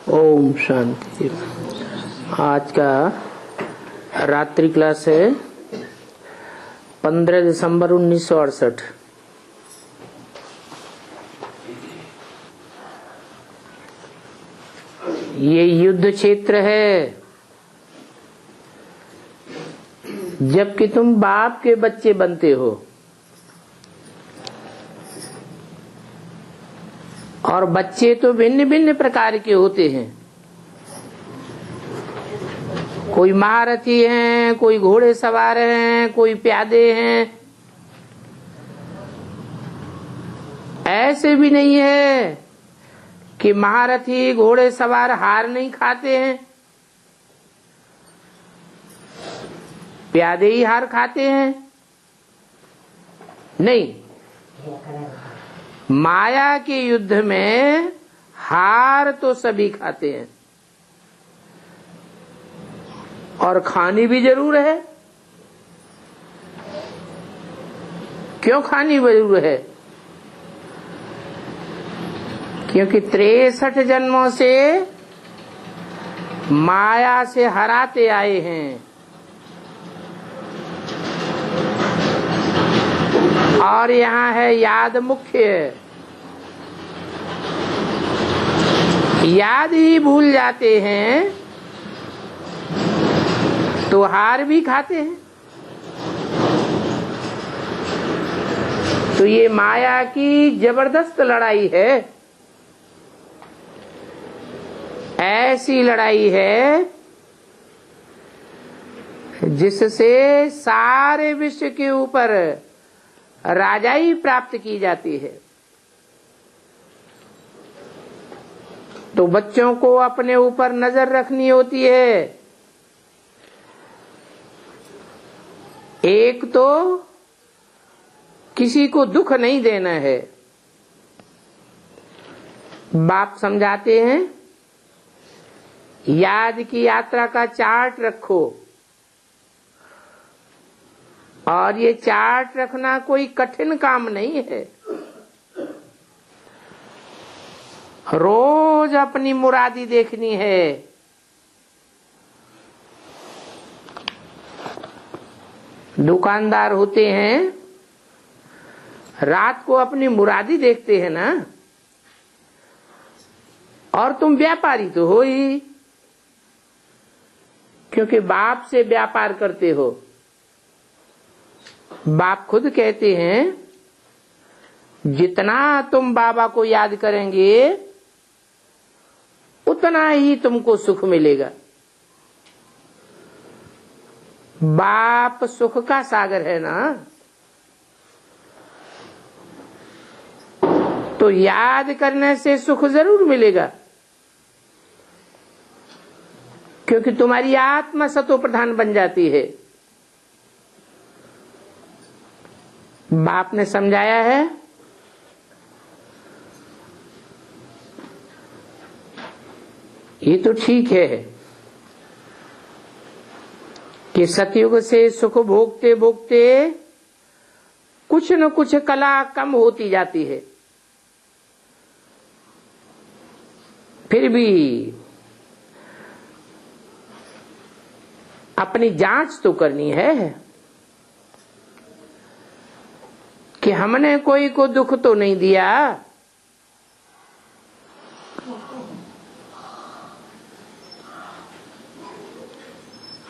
ओम शांति। आज का रात्रि क्लास है 15 दिसंबर 1968। ये युद्ध क्षेत्र है। जबकि तुम बाप के बच्चे बनते हो और बच्चे तो भिन्न भिन्न प्रकार के होते हैं। कोई महारथी हैं, कोई घोड़े सवार हैं, कोई प्यादे हैं। ऐसे भी नहीं है कि महारथी घोड़े सवार हार नहीं खाते हैं, प्यादे ही हार खाते हैं। नहीं, माया के युद्ध में हार तो सभी खाते हैं और खानी भी जरूर है। क्यों खानी जरूर है? क्योंकि 63 जन्मों से माया से हराते आए हैं और यहाँ है याद मुख्य। याद ही भूल जाते हैं तो हार भी खाते हैं। तो ये माया की जबरदस्त लड़ाई है। ऐसी लड़ाई है जिससे सारे विश्व के ऊपर राजाई प्राप्त की जाती है। तो बच्चों को अपने ऊपर नजर रखनी होती है। एक तो किसी को दुख नहीं देना है। बाप समझाते हैं, याद की यात्रा का चार्ट रखो। और ये चार्ट रखना कोई कठिन काम नहीं है। रोज अपनी मुरादी देखनी है। दुकानदार होते हैं, रात को अपनी मुरादी देखते हैं ना। और तुम व्यापारी तो हो ही, क्योंकि बाप से व्यापार करते हो। बाप खुद कहते हैं, जितना तुम बाबा को याद करेंगे उतना ही तुमको सुख मिलेगा। बाप सुख का सागर है ना। तो याद करने से सुख जरूर मिलेगा, क्योंकि तुम्हारी आत्मा सतो प्रधान बन जाती है। बाप ने समझाया है, ये तो ठीक है कि सतयुग से सुख भोगते भोगते कुछ न कुछ कला कम होती जाती है। फिर भी अपनी जांच तो करनी है कि हमने कोई को दुख तो नहीं दिया।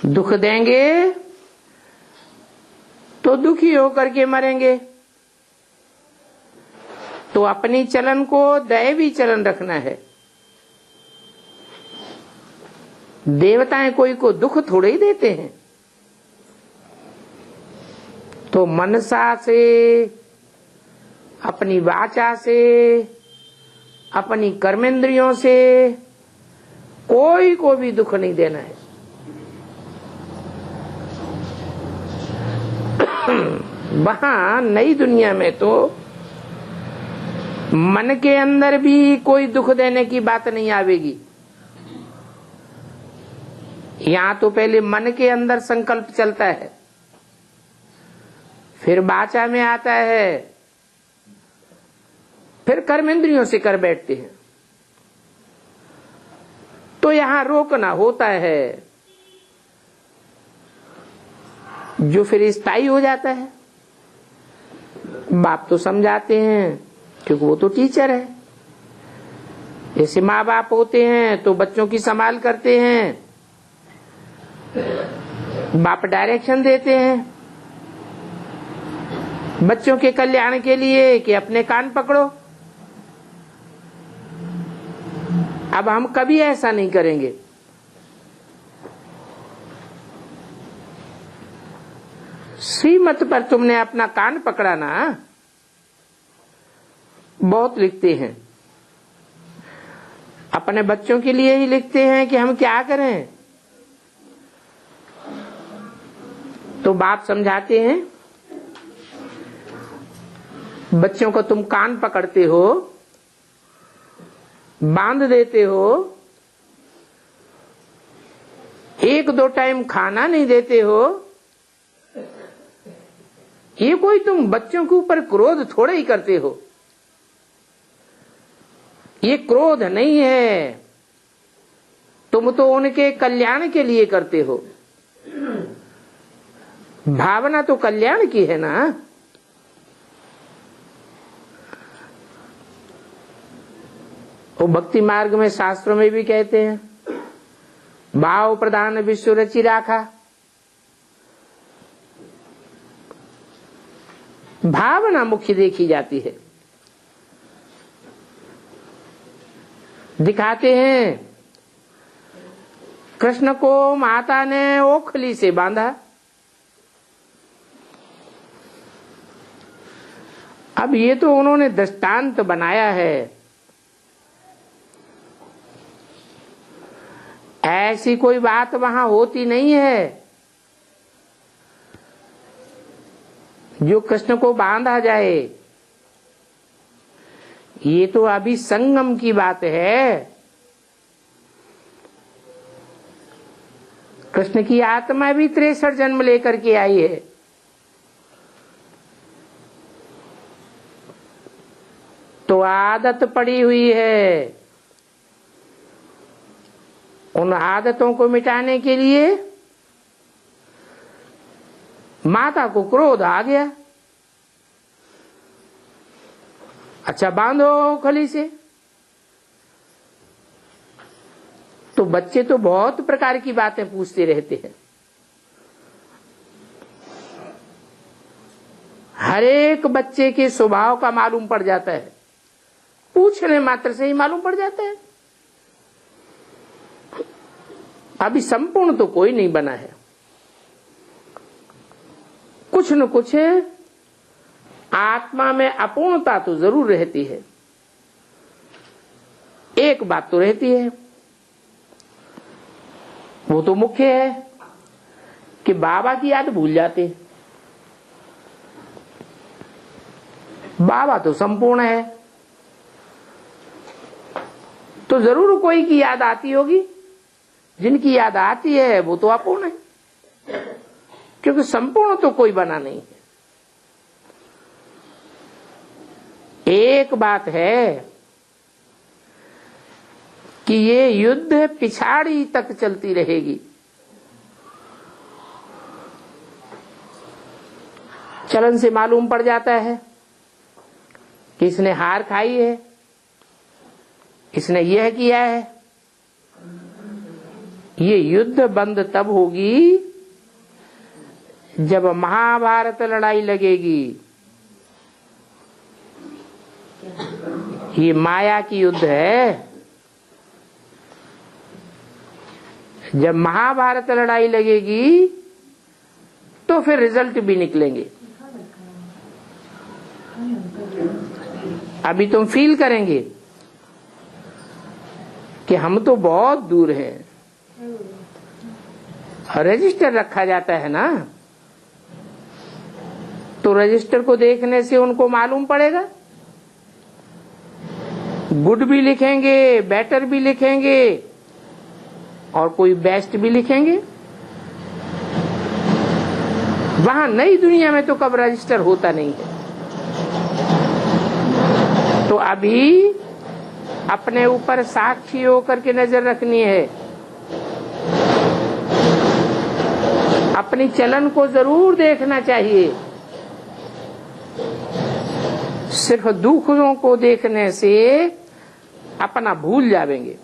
दुख देंगे तो दुखी होकर के मरेंगे। तो अपनी चलन को दैवी चलन रखना है। देवताएं कोई को दुख थोड़े ही देते हैं। तो मनसा से, अपनी वाचा से, अपनी कर्मेंद्रियों से कोई को भी दुख नहीं देना है। वहां नई दुनिया में तो मन के अंदर भी कोई दुख देने की बात नहीं आवेगी। यहां तो पहले मन के अंदर संकल्प चलता है, फिर वाचा में आता है, फिर कर्मेंद्रियों से कर बैठते हैं। तो यहां रोकना होता है, जो फिर स्थायी हो जाता है। बाप तो समझाते हैं क्योंकि वो तो टीचर है। जैसे माँ बाप होते हैं तो बच्चों की संभाल करते हैं, बाप डायरेक्शन देते हैं बच्चों के कल्याण के लिए कि अपने कान पकड़ो। अब हम कभी ऐसा नहीं करेंगे। श्रीमत पर तुमने अपना कान पकड़ा ना, बहुत लिखते हैं, अपने बच्चों के लिए ही लिखते हैं कि हम क्या करें। तो बाप समझाते हैं, बच्चों को तुम कान पकड़ते हो, बांध देते हो, 1-2 टाइम खाना नहीं देते हो, ये कोई तुम बच्चों के ऊपर क्रोध थोड़े ही करते हो। ये क्रोध नहीं है, तुम तो उनके कल्याण के लिए करते हो। भावना तो कल्याण की है ना। वो भक्ति मार्ग में शास्त्रों में भी कहते हैं, भाव प्रधान विश्व रचि राखा। भावना मुख्य देखी जाती है। दिखाते हैं कृष्ण को माता ने ओखली से बांधा। अब ये तो उन्होंने दृष्टांत बनाया है, ऐसी कोई बात वहां होती नहीं है जो कृष्ण को बांधा जाए। ये तो अभी संगम की बात है। कृष्ण की आत्मा भी 63 जन्म लेकर के आई है। तो आदत पड़ी हुई है, उन आदतों को मिटाने के लिए माता को क्रोध आ गया। अच्छा बांधो खली से। तो बच्चे तो बहुत प्रकार की बातें पूछते रहते हैं, हर एक बच्चे के स्वभाव का मालूम पड़ जाता है, पूछने मात्र से ही मालूम पड़ जाता है। अभी संपूर्ण तो कोई नहीं बना है, कुछ न कुछ आत्मा में अपूर्णता तो जरूर रहती है। एक बात तो रहती है, वो तो मुख्य है कि बाबा की याद भूल जाते हैं। बाबा तो संपूर्ण है, तो जरूर कोई की याद आती होगी। जिनकी याद आती है वो तो अपूर्ण है, क्योंकि संपूर्ण तो कोई बना नहीं है। एक बात है कि ये युद्ध पिछाड़ी तक चलती रहेगी। चलन से मालूम पड़ जाता है कि इसने हार खाई है, इसने यह किया है। ये युद्ध बंद तब होगी जब महाभारत लड़ाई लगेगी। ये माया की युद्ध है। जब महाभारत लड़ाई लगेगी तो फिर रिजल्ट भी निकलेंगे। अभी तुम फील करेंगे कि हम तो बहुत दूर हैं। रजिस्टर रखा जाता है ना, तो रजिस्टर को देखने से उनको मालूम पड़ेगा। गुड भी लिखेंगे, बेटर भी लिखेंगे और कोई बेस्ट भी लिखेंगे। वहां नई दुनिया में तो कब रजिस्टर होता नहीं है। तो अभी अपने ऊपर साक्षी होकर के नजर रखनी है। अपनी चलन को जरूर देखना चाहिए। सिर्फ दुखों को देखने से अपना भूल जाएंगे।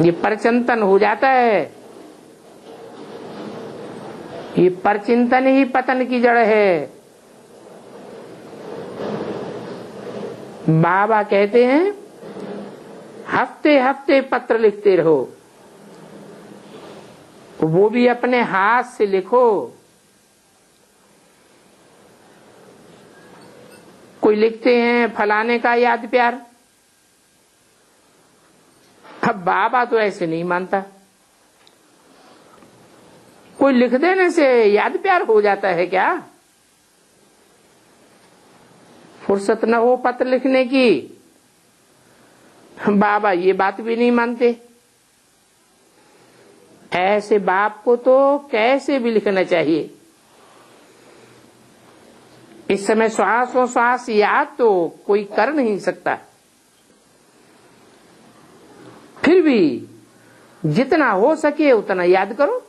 ये परचिंतन हो जाता है। ये परचिंतन ही पतन की जड़ है। बाबा कहते हैं हफ्ते हफ्ते पत्र लिखते रहो, वो भी अपने हाथ से लिखो। कोई लिखते हैं फलाने का याद प्यार। अब बाबा तो ऐसे नहीं मानता। कोई लिख देने से याद प्यार हो जाता है क्या? फुर्सत न हो पत्र लिखने की। बाबा ये बात भी नहीं मानते। ऐसे बाप को तो कैसे भी लिखना चाहिए। इस समय श्वासों श्वास याद तो कोई कर नहीं सकता। फिर भी जितना हो सके उतना याद करो।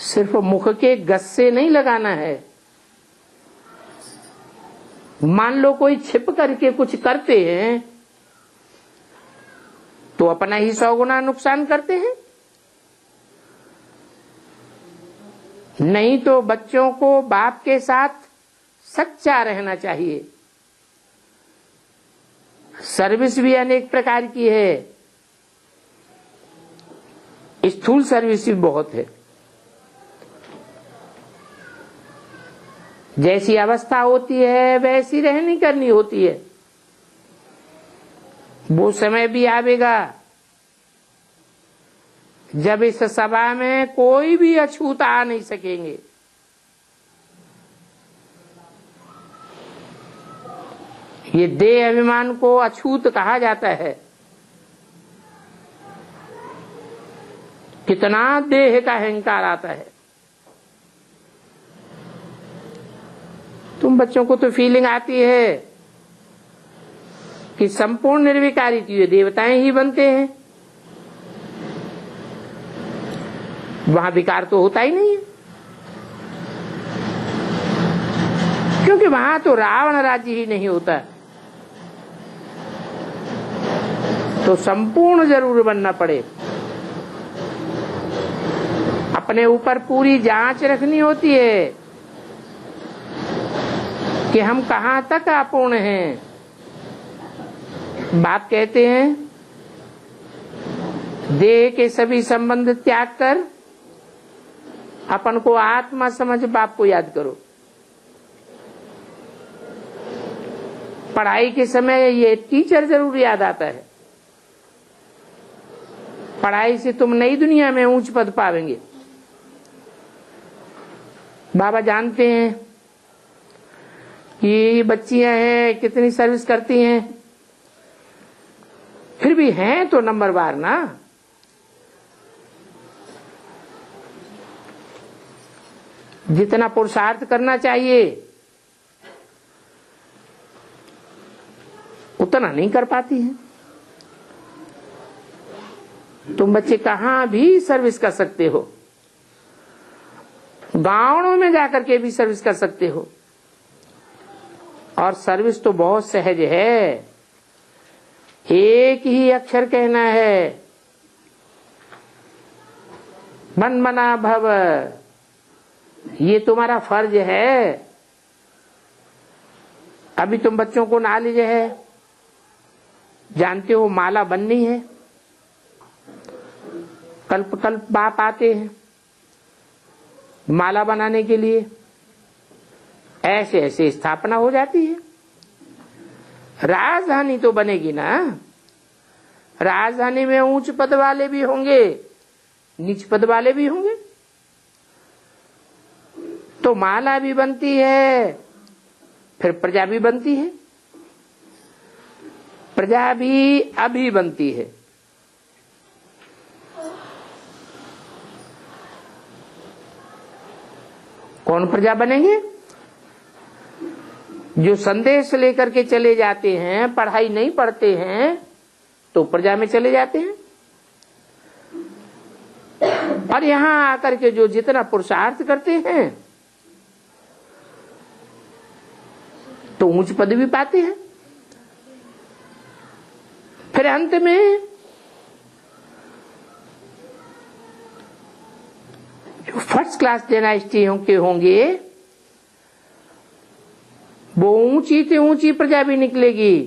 सिर्फ मुख के गस्से नहीं लगाना है। मान लो कोई छिप करके कुछ करते हैं तो अपना ही 100 गुना नुकसान करते हैं। नहीं तो बच्चों को बाप के साथ सच्चा रहना चाहिए। सर्विस भी अनेक प्रकार की है। स्थूल सर्विस भी बहुत है। जैसी अवस्था होती है वैसी रहनी करनी होती है। वो समय भी आवेगा जब इस सभा में कोई भी अछूत आ नहीं सकेंगे। ये देह अभिमान को अछूत कहा जाता है। कितना देह का अहंकार आता है। तुम बच्चों को तो फीलिंग आती है कि संपूर्ण निर्विकारी तो ये देवताएं ही बनते हैं। वहां विकार तो होता ही नहीं है, क्योंकि वहां तो रावण राज्य ही नहीं होता। तो संपूर्ण जरूर बनना पड़े। अपने ऊपर पूरी जांच रखनी होती है कि हम कहां तक अपूर्ण हैं। बाप कहते हैं देह के सभी संबंध त्याग कर अपन को आत्मा समझ बाप को याद करो। पढ़ाई के समय ये टीचर जरूर याद आता है। पढ़ाई से तुम नई दुनिया में ऊंच पद पावेंगे। बाबा जानते हैं कि बच्चियां हैं कितनी सर्विस करती हैं, फिर भी हैं तो नंबरवार ना। जितना पुरुषार्थ करना चाहिए उतना नहीं कर पाती हैं। तुम बच्चे कहां भी सर्विस कर सकते हो। गांवों में जाकर के भी सर्विस कर सकते हो। और सर्विस तो बहुत सहज है। एक ही अक्षर कहना है, मन मना भव। ये तुम्हारा फर्ज है। अभी तुम बच्चों को नॉलेज है, जानते हो माला बननी है। कल्प कल्प बाप आते हैं माला बनाने के लिए। ऐसे ऐसे स्थापना हो जाती है। राजधानी तो बनेगी ना। राजधानी में ऊंच पद वाले भी होंगे, नीच पद वाले भी होंगे। तो माला भी बनती है, फिर प्रजा भी बनती है। प्रजा भी अभी बनती है। कौन प्रजा बनेंगे? जो संदेश लेकर के चले जाते हैं, पढ़ाई नहीं पढ़ते हैं तो प्रजा में चले जाते हैं। और यहां आकर के जो जितना पुरुषार्थ करते हैं तो ऊंच पद भी पाते हैं। फिर अंत में जो फर्स्ट क्लास डायनेस्टी के होंगे वो ऊंची से ऊंची प्रजा भी निकलेगी।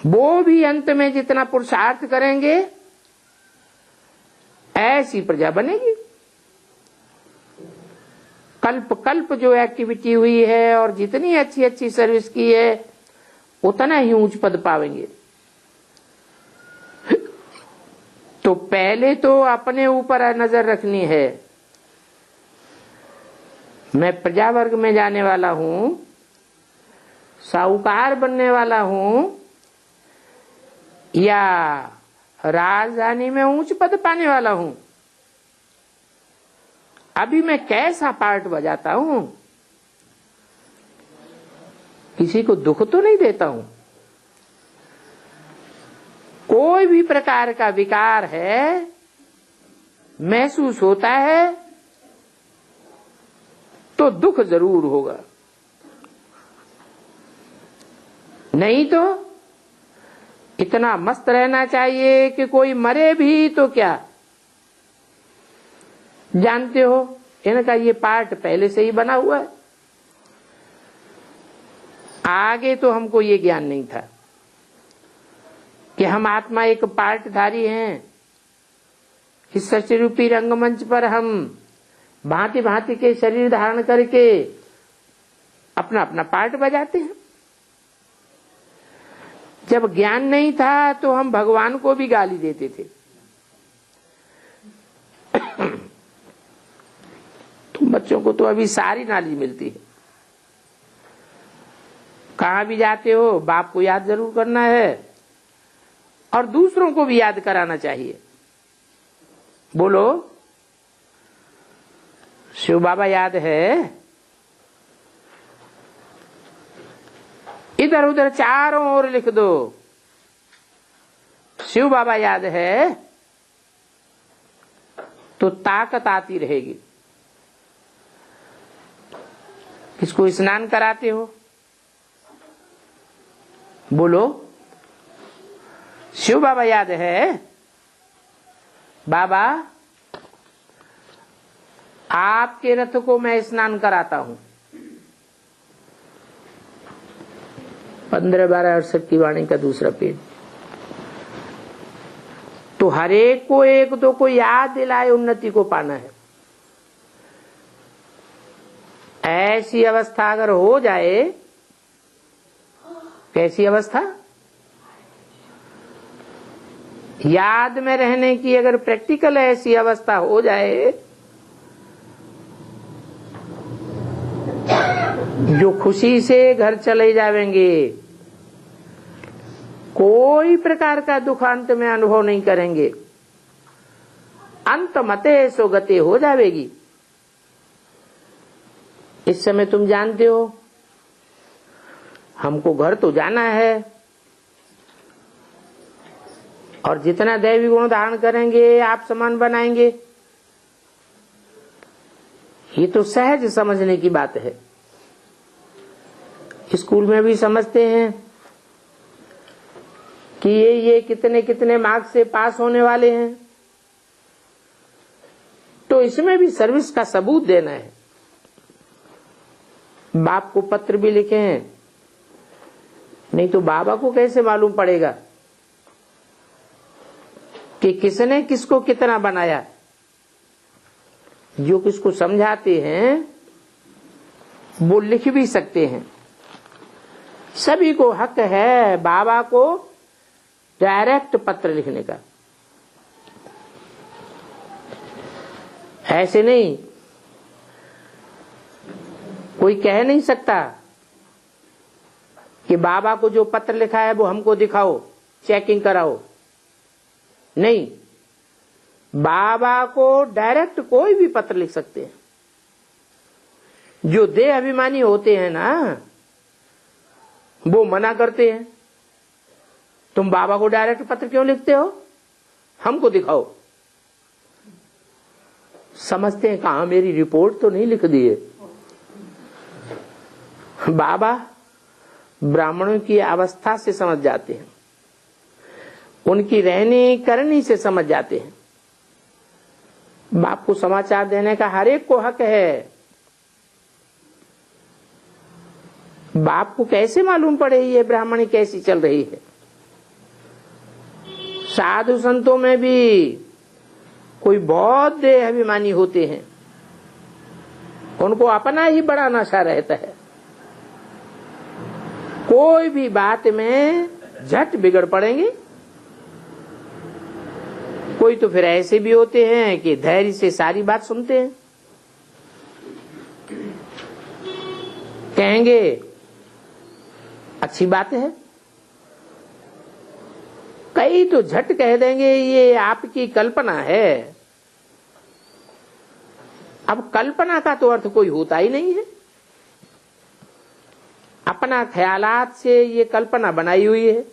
वो भी अंत में जितना पुरुषार्थ करेंगे ऐसी प्रजा बनेगी। कल्प कल्प जो एक्टिविटी हुई है और जितनी अच्छी अच्छी सर्विस की है उतना ही ऊंच पद पावेंगे। तो पहले तो अपने ऊपर नजर रखनी है। मैं प्रजा वर्ग में जाने वाला हूं, साहूकार बनने वाला हूं या राजधानी में ऊंच पद पाने वाला हूं। अभी मैं कैसा पार्ट बजाता हूं, किसी को दुख तो नहीं देता हूं। कोई भी प्रकार का विकार है, महसूस होता है तो दुख जरूर होगा, नहीं तो इतना मस्त रहना चाहिए कि कोई मरे भी तो क्या। जानते हो इनका ये पार्ट पहले से ही बना हुआ है। आगे तो हमको ये ज्ञान नहीं था कि हम आत्मा एक पार्टधारी हैं। इस सृष्टि रूपी रंगमंच पर हम भांति भांति के शरीर धारण करके अपना अपना पार्ट बजाते हैं। जब ज्ञान नहीं था तो हम भगवान को भी गाली देते थे। तुम बच्चों को तो अभी सारी नॉलेज मिलती है। कहां भी जाते हो बाप को याद जरूर करना है और दूसरों को भी याद कराना चाहिए। बोलो शिव बाबा याद है? इधर उधर चारों ओर लिख दो शिव बाबा याद है तो ताकत आती रहेगी। किसको स्नान कराते हो? बोलो शिव बाबा याद है? बाबा आपके रथ को मैं स्नान कराता हूं। 15-12 की वाणी का दूसरा पेज। तो हर एक को एक दो को याद दिलाए उन्नति को पाना है। ऐसी अवस्था अगर हो जाए, कैसी अवस्था? याद में रहने की अगर प्रैक्टिकल ऐसी अवस्था हो जाए जो खुशी से घर चले जाएंगे, कोई प्रकार का दुख अंत में अनुभव नहीं करेंगे, अंत मते सो गति हो जाएगी। इस समय तुम जानते हो हमको घर तो जाना है और जितना दैवी गुण धारण करेंगे आप समान बनाएंगे। ये तो सहज समझने की बात है। स्कूल में भी समझते हैं कि ये कितने कितने मार्क्स से पास होने वाले हैं, तो इसमें भी सर्विस का सबूत देना है। बाप को पत्र भी लिखे हैं, नहीं तो बाबा को कैसे मालूम पड़ेगा कि किसने किसको कितना बनाया। जो किसको समझाते हैं वो लिख भी सकते हैं। सभी को हक है बाबा को डायरेक्ट पत्र लिखने का। ऐसे नहीं, कोई कह नहीं सकता कि बाबा को जो पत्र लिखा है वो हमको दिखाओ, चेकिंग कराओ। नहीं, बाबा को डायरेक्ट कोई भी पत्र लिख सकते हैं। जो देह अभिमानी होते हैं ना, वो मना करते हैं, तुम बाबा को डायरेक्ट पत्र क्यों लिखते हो, हमको दिखाओ। समझते हैं कहा मेरी रिपोर्ट तो नहीं लिख दी है। बाबा ब्राह्मणों की अवस्था से समझ जाते हैं, उनकी रहनी करनी से समझ जाते हैं। बाप को समाचार देने का हर एक को हक है। बाप को कैसे मालूम पड़े ये ब्राह्मणी कैसी चल रही है। साधु संतों में भी कोई बहुत देह अभिमानी होते हैं, उनको अपना ही बड़ा नशा रहता है। कोई भी बात में झट बिगड़ पड़ेंगे। कोई तो फिर ऐसे भी होते हैं कि धैर्य से सारी बात सुनते हैं, कहेंगे अच्छी बात है। कई तो झट कह देंगे ये आपकी कल्पना है। अब कल्पना का तो अर्थ कोई होता ही नहीं है। अपना ख्यालात से ये कल्पना बनाई हुई है,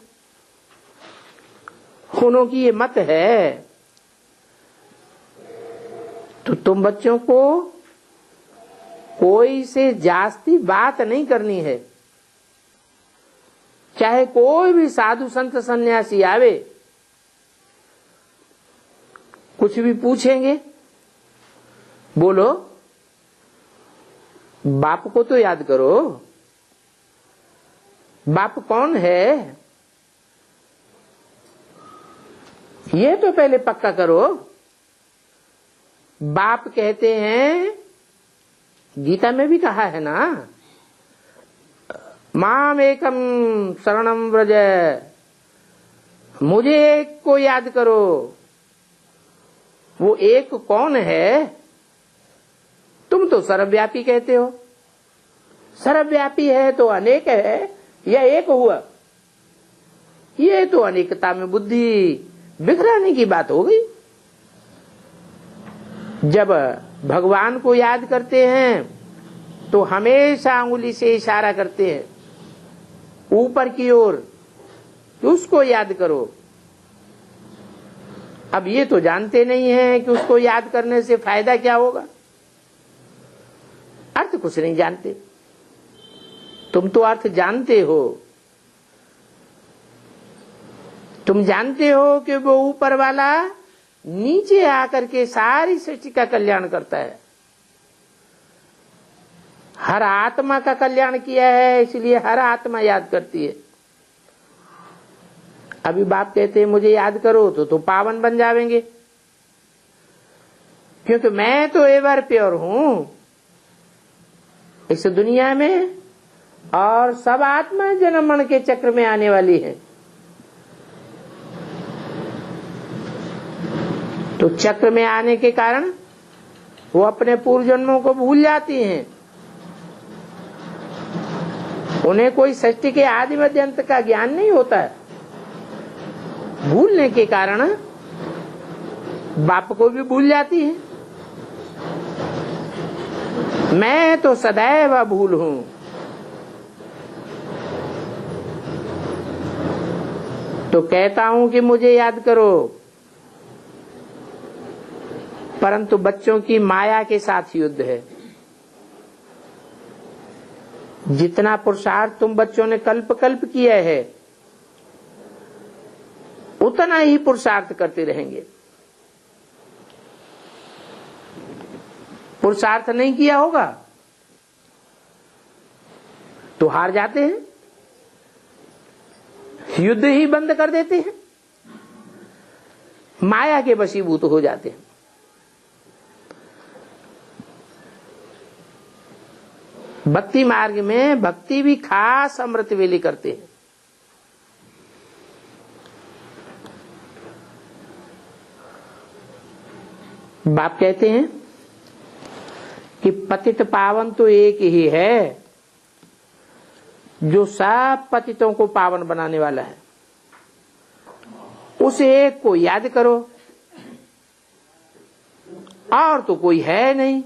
उन्हों की ये मत है। तो तुम बच्चों को कोई से जास्ती बात नहीं करनी है। चाहे कोई भी साधु संत सन्यासी आवे, कुछ भी पूछेंगे, बोलो बाप को तो याद करो। बाप कौन है ये तो पहले पक्का करो। बाप कहते हैं, गीता में भी कहा है ना, माम एकम शरणम व्रज, मुझे एक को याद करो। वो एक कौन है? तुम तो सर्वव्यापी कहते हो। सर्वव्यापी है तो अनेक है या एक हुआ? ये तो अनेकता में बुद्धि बिखराने की बात हो गई। जब भगवान को याद करते हैं तो हमेशा अंगुली से इशारा करते हैं ऊपर की ओर, उसको याद करो। अब ये तो जानते नहीं है कि उसको याद करने से फायदा क्या होगा। अर्थ कुछ नहीं जानते। तुम तो अर्थ जानते हो। तुम जानते हो कि वो ऊपर वाला नीचे आकर के सारी सृष्टि का कल्याण करता है। हर आत्मा का कल्याण किया है, इसलिए हर आत्मा याद करती है। अभी बाप कहते हैं मुझे याद करो तो पावन बन जाएंगे, क्योंकि मैं तो एवर प्योर हूं इस दुनिया में, और सब आत्मा जन्म मरण के चक्र में आने वाली है। तो चक्र में आने के कारण वो अपने पूर्व जन्मों को भूल जाती हैं। उन्हें कोई सृष्टि के आदि मध्य अंत का ज्ञान नहीं होता है। भूलने के कारण बाप को भी भूल जाती है। मैं तो सदैव भूल हूं। तो कहता हूं कि मुझे याद करो, परंतु बच्चों की माया के साथ युद्ध है। जितना पुरुषार्थ तुम बच्चों ने कल्प कल्प किया है, उतना ही पुरुषार्थ करते रहेंगे। पुरुषार्थ नहीं किया होगा तो हार जाते हैं, युद्ध ही बंद कर देते हैं, माया के वशीभूत हो जाते हैं। भक्ति मार्ग में भक्ति भी खास अमृत वेली करते हैं। बाप कहते हैं कि पतित पावन तो एक ही है, जो सब पतितों को पावन बनाने वाला है। उस एक को याद करो, और तो कोई है नहीं।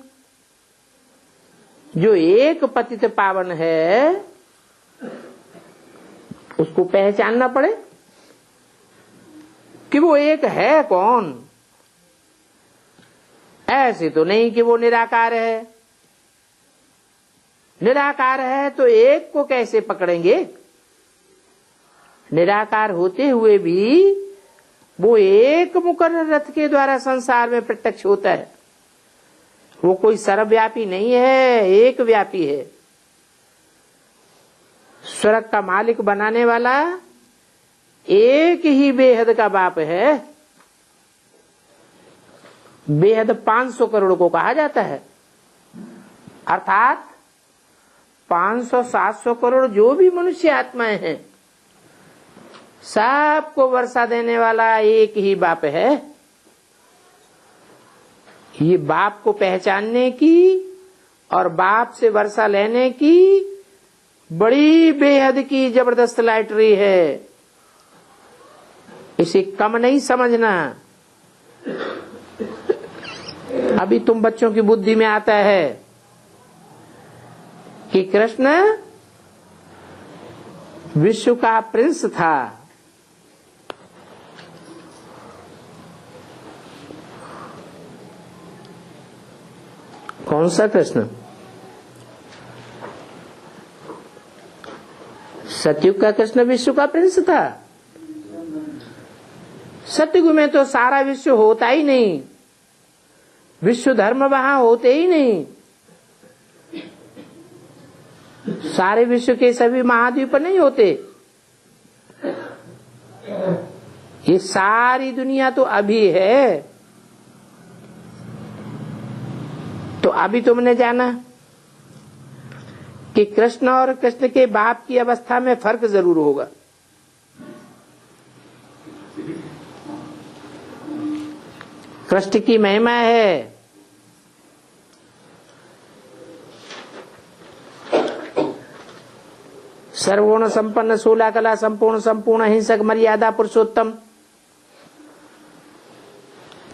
जो एक पतित पावन है उसको पहचानना पड़े कि वो एक है कौन। ऐसे तो नहीं कि वो निराकार है। निराकार है तो एक को कैसे पकड़ेंगे। निराकार होते हुए भी वो एक मुकर्रर रथ के द्वारा संसार में प्रत्यक्ष होता है। वो कोई सर्वव्यापी नहीं है, एक व्यापी है। स्वर्ग का मालिक बनाने वाला एक ही बेहद का बाप है। बेहद 500 करोड़ को कहा जाता है, अर्थात 500-700 करोड़ जो भी मनुष्य आत्माएं हैं सबको वर्षा देने वाला एक ही बाप है। ये बाप को पहचानने की और बाप से वर्षा लेने की बड़ी बेहद की जबरदस्त लॉटरी है। इसे कम नहीं समझना। अभी तुम बच्चों की बुद्धि में आता है कि कृष्ण विश्व का प्रिंस था। कौन सा कृष्ण? सतयुग का कृष्ण विश्व का प्रिंस था। सतयुग में तो सारा विश्व होता ही नहीं, विश्व धर्म वहां होते ही नहीं। सारे विश्व के सभी महाद्वीप नहीं होते। ये सारी दुनिया तो अभी है। तो अभी तुमने जाना कि कृष्ण और कृष्ण के बाप की अवस्था में फर्क जरूर होगा। कृष्ण की महिमा है सर्वगुण संपन्न, 16 कला संपूर्ण, संपूर्ण हिंसक, मर्यादा पुरुषोत्तम।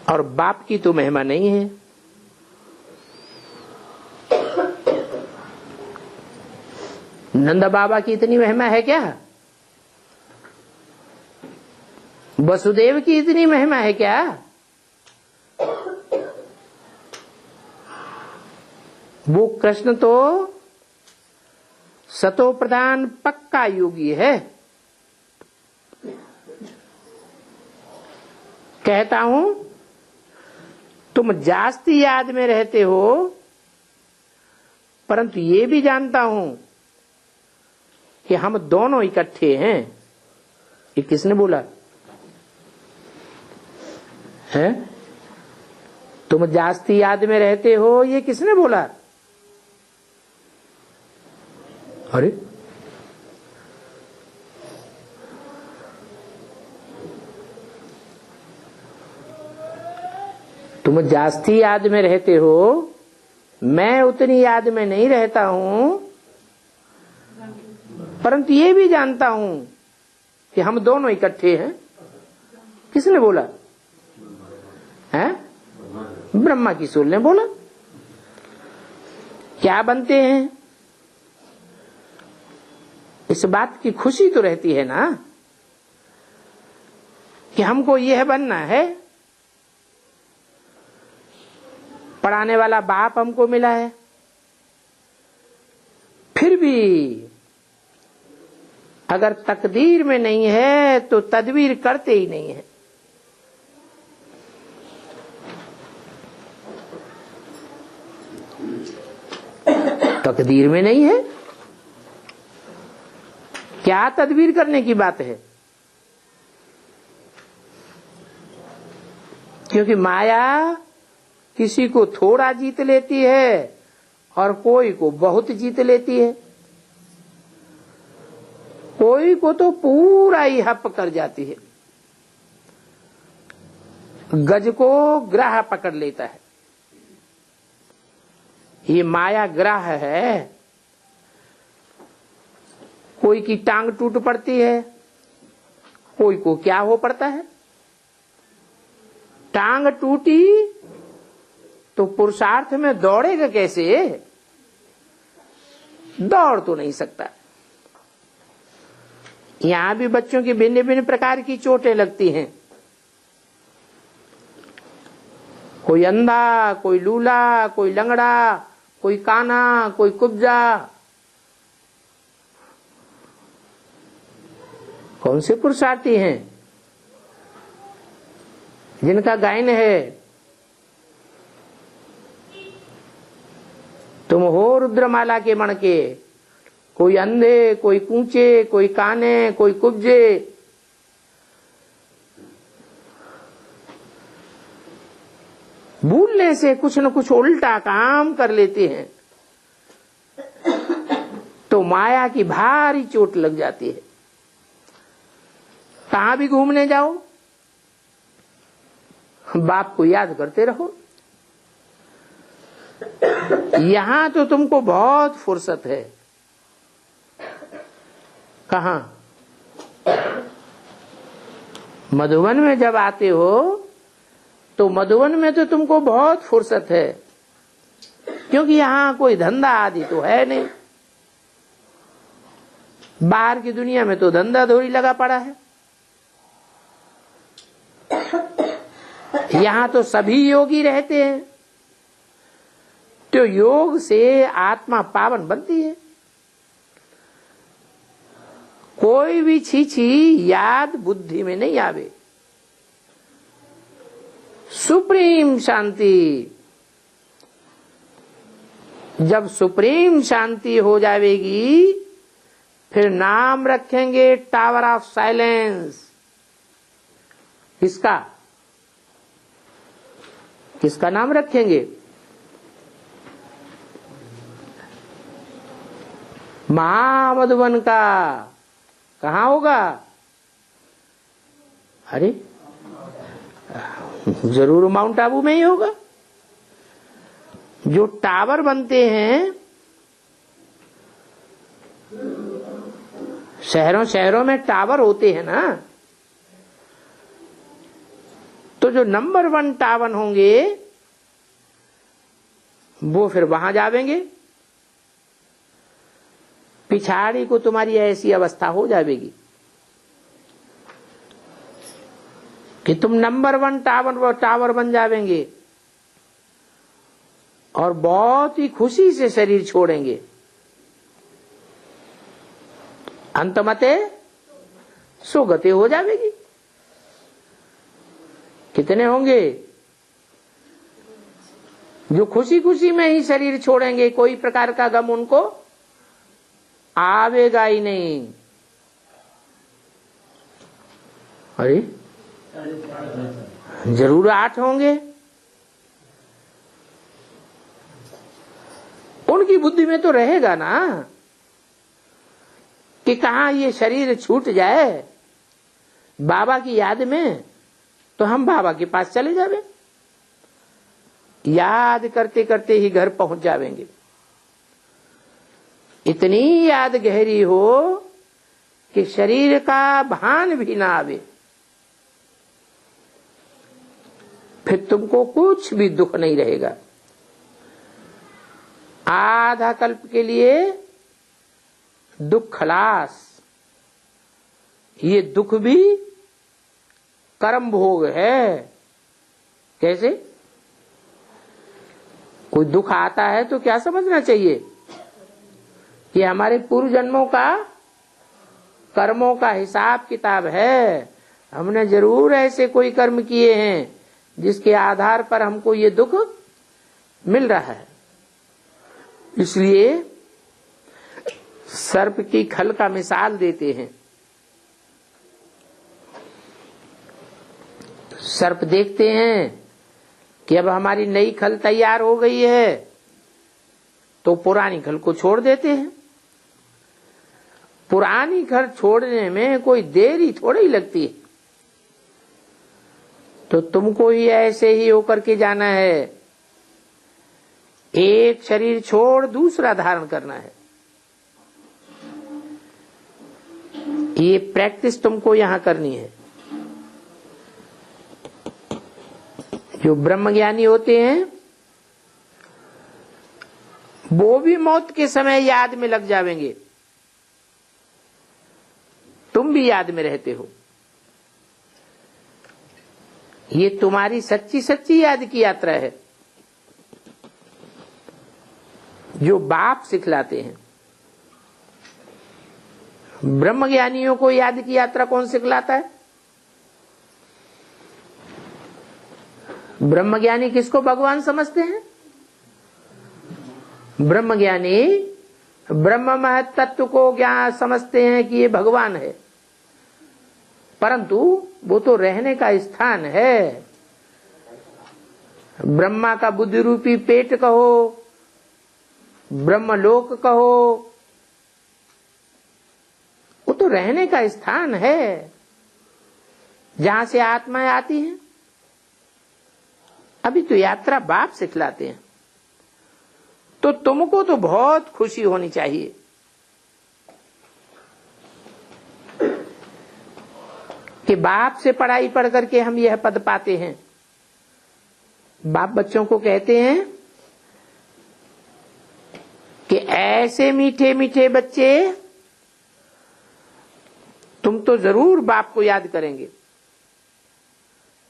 और बाप की तो महिमा नहीं है। नंदा बाबा की इतनी महिमा है क्या? वसुदेव की इतनी महिमा है क्या? वो कृष्ण तो सतो प्रधान पक्का योगी है। कहता हूं तुम जास्ती याद में रहते हो, परंतु ये भी जानता हूं कि हम दोनों इकट्ठे हैं। ये किसने बोला है? तुम जास्ती याद में रहते हो, ये किसने बोला? अरे तुम जास्ती याद में रहते हो, मैं उतनी याद में नहीं रहता हूं, परंतु ये भी जानता हूं कि हम दोनों इकट्ठे हैं। किसने बोला है? ब्रह्मा की सूल ने बोला। क्या बनते हैं? इस बात की खुशी तो रहती है ना कि हमको यह बनना है। पढ़ाने वाला बाप हमको मिला है, फिर भी अगर तकदीर में नहीं है तो तदबीर करते ही नहीं है। तकदीर में नहीं है, क्या तदबीर करने की बात है? क्योंकि माया किसी को थोड़ा जीत लेती है और कोई को बहुत जीत लेती है, कोई को तो पूरा ही हप कर जाती है। गज को ग्राह पकड़ लेता है। ये माया ग्राह है। कोई की टांग टूट पड़ती है, कोई को क्या हो पड़ता है। टांग टूटी तो पुरुषार्थ में दौड़ेगा कैसे? दौड़ तो नहीं सकता। यहां भी बच्चों की भिन्न भिन्न प्रकार की चोटें लगती हैं। कोई अंधा, कोई लूला, कोई लंगड़ा, कोई काना, कोई कुब्जा। कौन से पुरुषार्थी हैं जिनका गायन है? तुम हो रुद्रमाला के मण के, कोई अंधे, कोई कूचे, कोई काने, कोई कुब्जे। भूलने से कुछ न कुछ उल्टा काम कर लेते हैं तो माया की भारी चोट लग जाती है। कहां भी घूमने जाओ, बाप को याद करते रहो। यहां तो तुमको बहुत फुर्सत है। कहां? मधुवन में जब आते हो तो मधुवन में तो तुमको बहुत फुर्सत है, क्योंकि यहां कोई धंधा आदि तो है नहीं। बाहर की दुनिया में तो धंधा धोरी लगा पड़ा है। यहां तो सभी योगी रहते हैं, तो योग से आत्मा पावन बनती है। कोई भी छीछी याद बुद्धि में नहीं आवे। सुप्रीम शांति, जब सुप्रीम शांति हो जाएगी फिर नाम रखेंगे टावर ऑफ साइलेंस। किसका? किसका नाम रखेंगे? महामधुवन का। कहां होगा? अरे जरूर माउंट आबू में ही होगा। जो टावर बनते हैं शहरों शहरों में, टावर होते हैं ना, तो जो नंबर 1 टावर होंगे वो फिर वहां जावेंगे। पिछाड़ी को तुम्हारी ऐसी अवस्था हो जाएगी कि तुम नंबर 1 टावर बन जावेंगे और बहुत ही खुशी से शरीर छोड़ेंगे। अंतमते सुगति हो जाएगी। कितने होंगे जो खुशी खुशी में ही शरीर छोड़ेंगे, कोई प्रकार का गम उनको आवेगा ही नहीं। अरे जरूर 8 होंगे। उनकी बुद्धि में तो रहेगा ना कि कहां ये शरीर छूट जाए बाबा की याद में, तो हम बाबा के पास चले जावे। याद करते करते ही घर पहुंच जावेंगे। इतनी याद गहरी हो कि शरीर का भान भी ना आवे। फिर तुमको कुछ भी दुख नहीं रहेगा। आधा कल्प के लिए दुख खलास। ये दुख भी कर्म भोग है। कैसे? कोई दुख आता है तो क्या समझना चाहिए कि हमारे पूर्व जन्मों का कर्मों का हिसाब किताब है। हमने जरूर ऐसे कोई कर्म किए हैं जिसके आधार पर हमको ये दुख मिल रहा है। इसलिए सर्प की खल का मिसाल देते हैं। सर्प देखते हैं कि अब हमारी नई खल तैयार हो गई है, तो पुरानी खल को छोड़ देते हैं। पुरानी खल छोड़ने में कोई देरी थोड़ी ही लगती है। तो तुमको ही ऐसे ही होकर के जाना है। एक शरीर छोड़ दूसरा धारण करना है। ये प्रैक्टिस तुमको यहां करनी है। जो ब्रह्मज्ञानी होते हैं वो भी मौत के समय याद में लग जाएंगे। तुम भी याद में रहते हो। ये तुम्हारी सच्ची सच्ची याद की यात्रा है जो बाप सिखलाते हैं। ब्रह्मज्ञानियों को याद की यात्रा कौन सिखलाता है? ब्रह्मज्ञानी किसको भगवान समझते हैं? ब्रह्मज्ञानी ब्रह्म महत तत्व को क्या समझते हैं कि ये भगवान है, परंतु वो तो रहने का स्थान है। ब्रह्मा का बुद्धि रूपी पेट कहो, ब्रह्मलोक कहो, वो तो रहने का स्थान है जहां से आत्माएं आती हैं। अभी तो यात्रा बाप सिखलाते हैं। तो तुमको तो बहुत खुशी होनी चाहिए कि बाप से पढ़ाई पढ़ करके हम यह पद पाते हैं। बाप बच्चों को कहते हैं कि ऐसे मीठे मीठे बच्चे तुम तो जरूर बाप को याद करेंगे,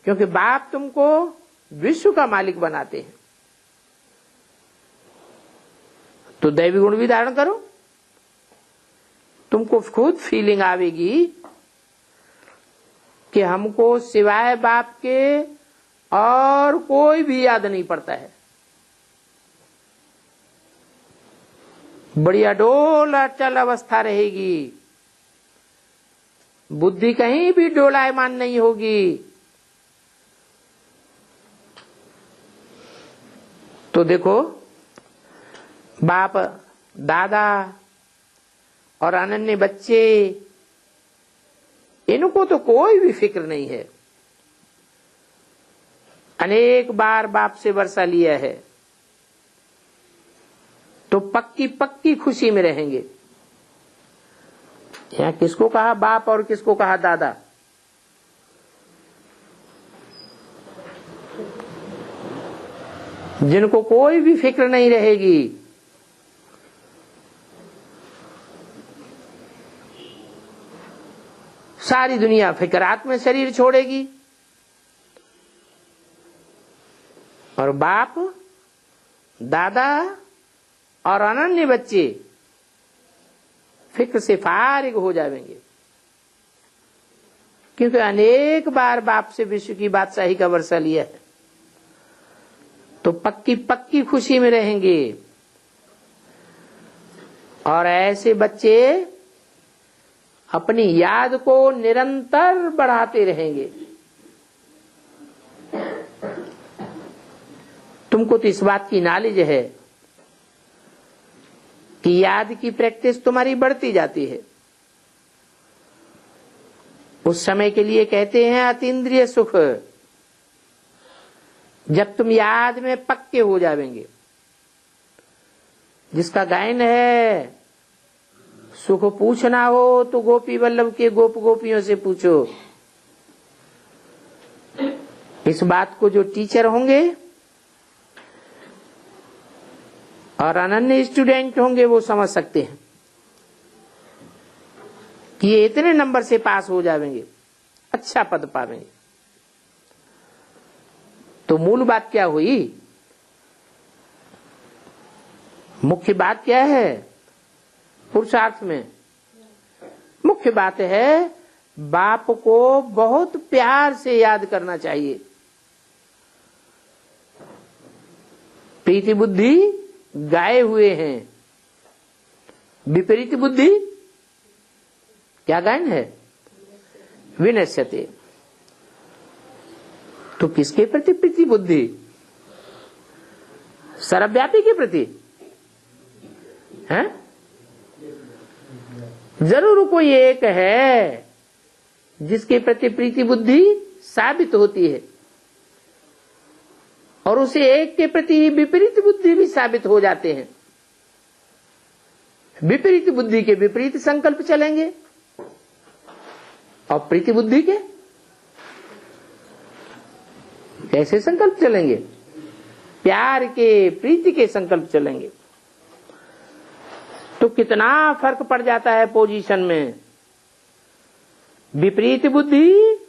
क्योंकि बाप तुमको विश्व का मालिक बनाते हैं। तो दैवी गुण भी धारण करो। तुमको खुद फीलिंग आवेगी कि हमको सिवाय बाप के और कोई भी याद नहीं पड़ता है। बढ़िया डोल अचल अवस्था रहेगी, बुद्धि कहीं भी डोलायमान नहीं होगी। तो देखो, बाप दादा और अनन्य बच्चे, इनको तो कोई भी फिक्र नहीं है। अनेक बार बाप से वर्षा लिया है, तो पक्की पक्की खुशी में रहेंगे। यहां किसको कहा बाप और किसको कहा दादा? जिनको कोई भी फिक्र नहीं रहेगी। सारी दुनिया फिक्रात में शरीर छोड़ेगी, और बाप दादा और अनन्य बच्चे फिक्र से फारिग हो जाएंगे, क्योंकि अनेक बार बाप से विश्व की बादशाही का वर्षा लिया है। तो पक्की पक्की खुशी में रहेंगे। और ऐसे बच्चे अपनी याद को निरंतर बढ़ाते रहेंगे। तुमको तो इस बात की नॉलेज है कि याद की प्रैक्टिस तुम्हारी बढ़ती जाती है। उस समय के लिए कहते हैं अतीन्द्रिय सुख। जब तुम याद में पक्के हो जाएंगे, जिसका गायन है, सुख पूछना हो तो गोपी वल्लभ के गोप गोपियों से पूछो। इस बात को जो टीचर होंगे और अनन्य स्टूडेंट होंगे वो समझ सकते हैं कि ये इतने नंबर से पास हो जाएंगे, अच्छा पद पावेंगे। तो मूल बात क्या हुई? मुख्य बात क्या है पुरुषार्थ में? मुख्य बात है बाप को बहुत प्यार से याद करना चाहिए। प्रीति बुद्धि गाए हुए हैं, विपरीत बुद्धि क्या गायन है? विनश्यते। तो किसके प्रति प्रीति बुद्धि? सर्वव्यापी के प्रति है? जरूर कोई एक है जिसके प्रति प्रीति बुद्धि साबित होती है, और उसे एक के प्रति विपरीत बुद्धि भी साबित हो जाते हैं। विपरीत बुद्धि के विपरीत संकल्प चलेंगे, और प्रीति बुद्धि के कैसे संकल्प चलेंगे? प्यार के, प्रीति के संकल्प चलेंगे। तो कितना फर्क पड़ जाता है पोजीशन में। विपरीत बुद्धि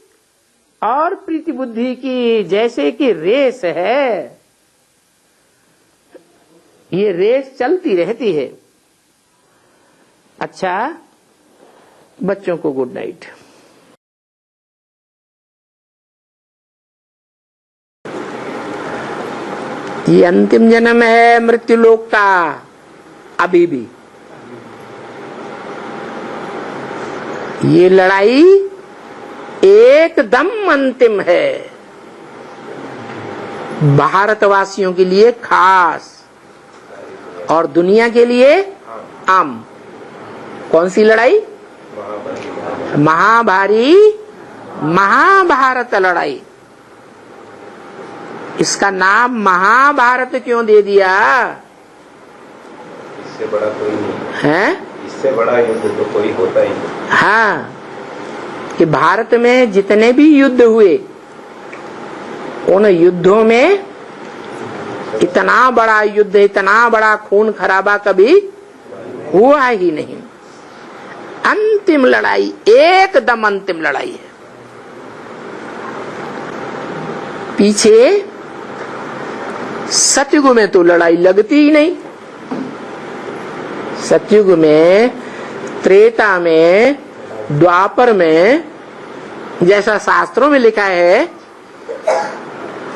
और प्रीति बुद्धि की जैसे कि रेस है, ये रेस चलती रहती है। अच्छा, बच्चों को गुड नाइट। ये अंतिम जन्म है मृत्यु लोक का, अभी भी ये लड़ाई एकदम अंतिम है, भारतवासियों के लिए खास और दुनिया के लिए आम। कौन सी लड़ाई? महाभारत लड़ाई। इसका नाम महाभारत क्यों दे दिया? इससे बड़ा कोई नहीं है, इससे बड़ा युद्ध तो कोई होता ही नहीं। हाँ, कि भारत में जितने भी युद्ध हुए उन युद्धों में इतना बड़ा युद्ध, इतना बड़ा खून खराबा कभी हुआ ही नहीं। अंतिम लड़ाई, एकदम अंतिम लड़ाई है। पीछे सतयुग में तो लड़ाई लगती ही नहीं। सतयुग में, त्रेता में, द्वापर में, जैसा शास्त्रों में लिखा है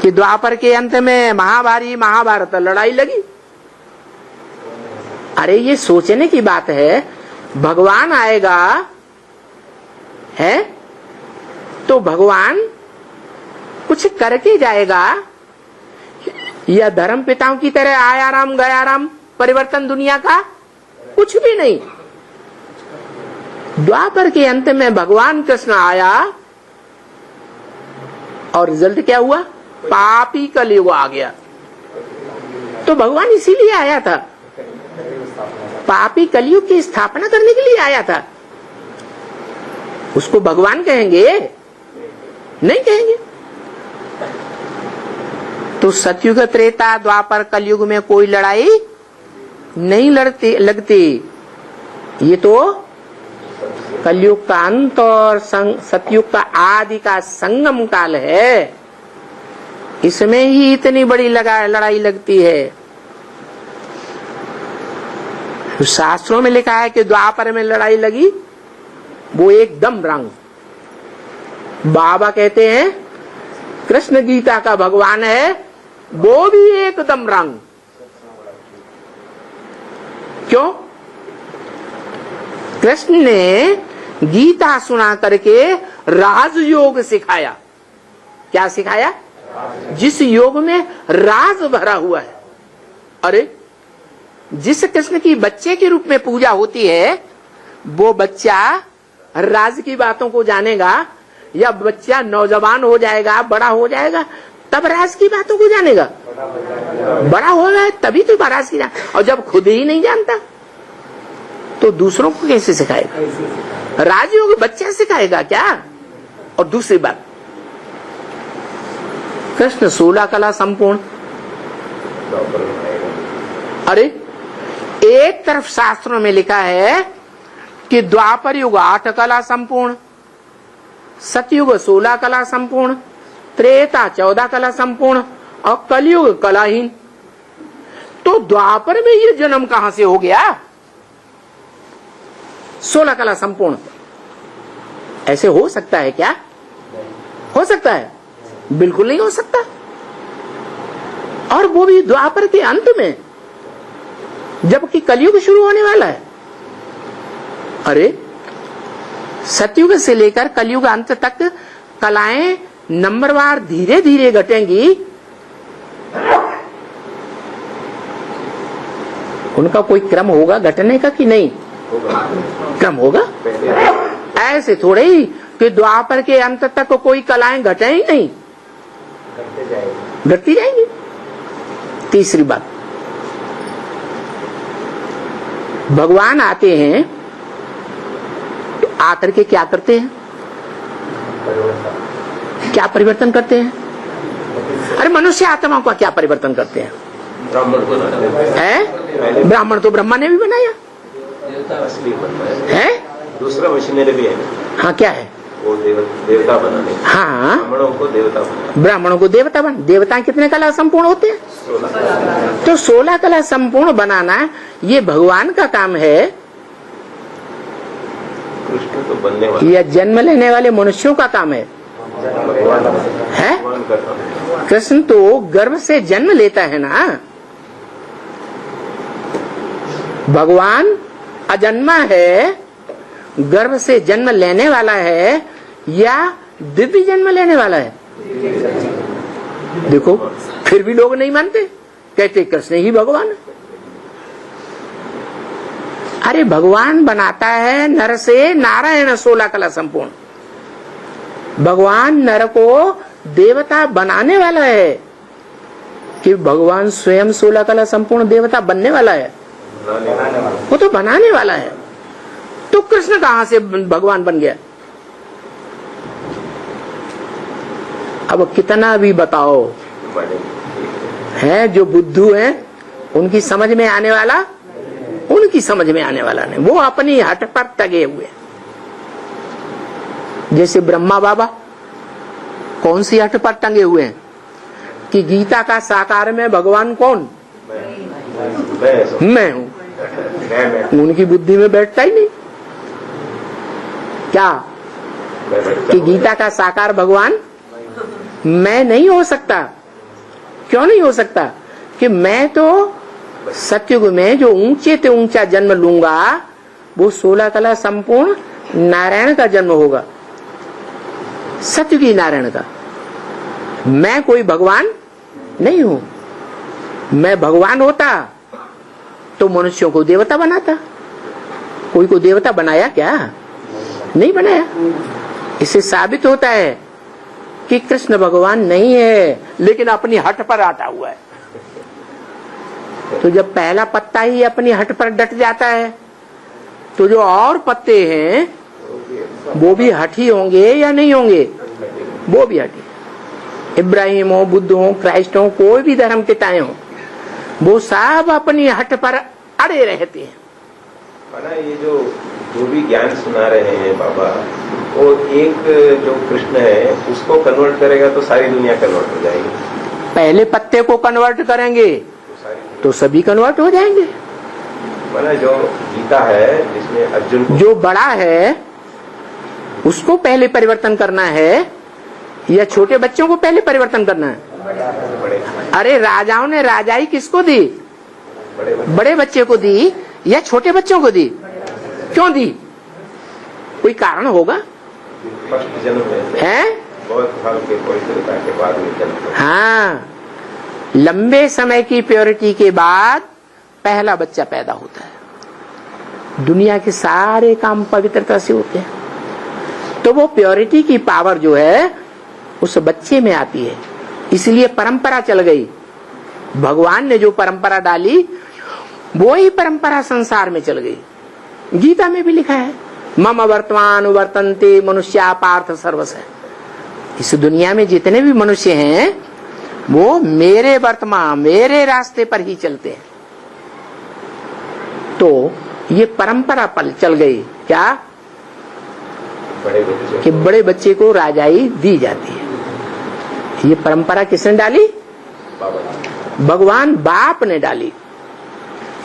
कि द्वापर के अंत में महाभारत लड़ाई लगी। अरे ये सोचने की बात है, भगवान आएगा है तो भगवान कुछ करके जाएगा या धर्म पिताओं की तरह आया राम गया राम परिवर्तन दुनिया का? कुछ भी नहीं। द्वापर के अंत में भगवान कृष्ण आया और रिजल्ट क्या हुआ? पापी कलयुग आ गया। तो भगवान इसीलिए आया था, पापी कलयुग की स्थापना करने के लिए आया था। उसको भगवान कहेंगे? नहीं कहेंगे। तो सतयुग, त्रेता, द्वापर, कलयुग में कोई लड़ाई नहीं लगती। ये तो कलयुग का अंत और सतयुग का आदि का संगम काल है, इसमें ही इतनी बड़ी लड़ाई लगती है। तो शास्त्रों में लिखा है कि द्वापर में लड़ाई लगी, वो एकदम रंग। बाबा कहते हैं कृष्ण गीता का भगवान है, वो भी एकदम रंग। क्यों? कृष्ण ने गीता सुना करके राजयोग सिखाया। क्या सिखाया? जिस योग में राज भरा हुआ है। अरे जिस कृष्ण की बच्चे के रूप में पूजा होती है, वो बच्चा राज की बातों को जानेगा या बच्चा नौजवान हो जाएगा, बड़ा हो जाएगा, तब राज की बातों को जानेगा? बड़ा होगा तभी तो राज की और जब खुद ही नहीं जानता तो दूसरों को कैसे सिखाएगा? राजयोग बच्चा सिखाएगा क्या? और दूसरी बात, कृष्ण 16 कला संपूर्ण। अरे एक तरफ शास्त्रों में लिखा है कि द्वापर युग 8 कला संपूर्ण, सतयुग 16 कला संपूर्ण, त्रेता 14 कला संपूर्ण और कलयुग कलाहीन। तो द्वापर में ये जन्म कहां से हो गया? 16 कला संपूर्ण। ऐसे हो सकता है क्या? हो सकता है? बिल्कुल नहीं हो सकता। और वो भी द्वापर के अंत में, जबकि कलयुग शुरू होने वाला है। अरे सतयुग से लेकर कलयुग अंत तक कलाएं नंबरवार धीरे धीरे घटेंगी। उनका कोई क्रम होगा घटने का कि नहीं? क्रम होगा। ऐसे थोड़े ही कि द्वापर के अंत तक कोई कलाएं घटे ही नहीं, घटती जाएंगी। तीसरी बात, भगवान आते हैं तो आकर के क्या करते हैं? क्या परिवर्तन करते हैं? अरे मनुष्य आत्मा का क्या परिवर्तन करते हैं? ब्राह्मण तो ब्रह्मा ने भी बनाया। असली बनना है? दूसरा मशीनरी भी है ना, हाँ, क्या है? वो देवता बनाने, हाँ, ब्राह्मणों को देवता बनाना। ब्राह्मणों को देवता बन, देवता कितने कला संपूर्ण होते हैं? 16 तो 16 कला संपूर्ण बनाना ये भगवान का काम है कृष्ण तो बनने वाला या जन्म लेने वाले मनुष्यों का काम है? है? भगवान का काम है। कृष्ण तो गर्भ से जन्म लेता है ना। भगवान अजन्मा है, गर्भ से जन्म लेने वाला है या दिव्य जन्म लेने वाला है? देखो, फिर भी लोग नहीं मानते, कहते कृष्ण ही भगवान है। अरे भगवान बनाता है नर से नारायण 16 कला संपूर्ण। भगवान नर को देवता बनाने वाला है कि भगवान स्वयं 16 कला संपूर्ण देवता बनने वाला है? वो तो बनाने वाला है। तो कृष्ण कहां से भगवान बन गया? अब कितना भी बताओ, है जो बुद्धू हैं उनकी समझ में आने वाला, उनकी समझ में आने वाला नहीं। वो अपनी हट पर टगे हुए। जैसे ब्रह्मा बाबा कौन सी हट पर टंगे हुए हैं कि गीता का साकार में भगवान कौन? मैं हूं। उनकी बुद्धि में बैठता ही नहीं क्या कि गीता का साकार भगवान मैं नहीं हो सकता। क्यों नहीं हो सकता? कि मैं तो सत्युग में जो ऊंचे से ऊंचा जन्म लूंगा वो 16 कला संपूर्ण नारायण का जन्म होगा, सत्युगी नारायण का। मैं कोई भगवान नहीं हूं। मैं भगवान होता तो मनुष्यों को देवता बनाता। कोई को देवता बनाया क्या? नहीं बनाया। इससे साबित होता है कि कृष्ण भगवान नहीं है, लेकिन अपनी हट पर अटा हुआ है। तो जब पहला पत्ता ही अपनी हट पर डट जाता है तो जो और पत्ते हैं वो भी हठी होंगे या नहीं होंगे? वो भी हठी। इब्राहिम हो, बुद्ध हो, क्राइस्ट हो, कोई भी धर्म के ताए हो, वो सब अपनी हट पर अड़े रहते हैं। ये जो भी ज्ञान सुना रहे हैं बाबा, वो एक जो कृष्ण है उसको कन्वर्ट करेगा तो सारी दुनिया कन्वर्ट हो जाएगी। पहले पत्ते को कन्वर्ट करेंगे तो सभी कन्वर्ट हो जाएंगे। जो गीता है जिसमें अर्जुन को जो बड़ा है उसको पहले परिवर्तन करना है या छोटे बच्चों को पहले परिवर्तन करना है? अरे राजाओं ने राजाई किसको दी? बड़े बच्चे को दी या छोटे बच्चों को दी? क्यों दी? कोई कारण होगा? फर्स्ट जन्म में है बहुत साल के पवित्रता के बाद में जन्म। हाँ, लंबे समय की प्योरिटी के बाद पहला बच्चा पैदा होता है। दुनिया के सारे काम पवित्रता से होते हैं, तो वो प्योरिटी की पावर जो है उस बच्चे में आती है। इसलिए परंपरा चल गई। भगवान ने जो परंपरा डाली वो ही परंपरा संसार में चल गई। गीता में भी लिखा है, मम वर्तमान वर्तन्ते मनुष्या पार्थ सर्वस। इस दुनिया में जितने भी मनुष्य हैं वो मेरे वर्तमान, मेरे रास्ते पर ही चलते हैं। तो ये परंपरा पर चल गई क्या? कि बड़े बच्चे को राजाई दी जाती है। ये परंपरा किसने डाली? भगवान बाप ने डाली।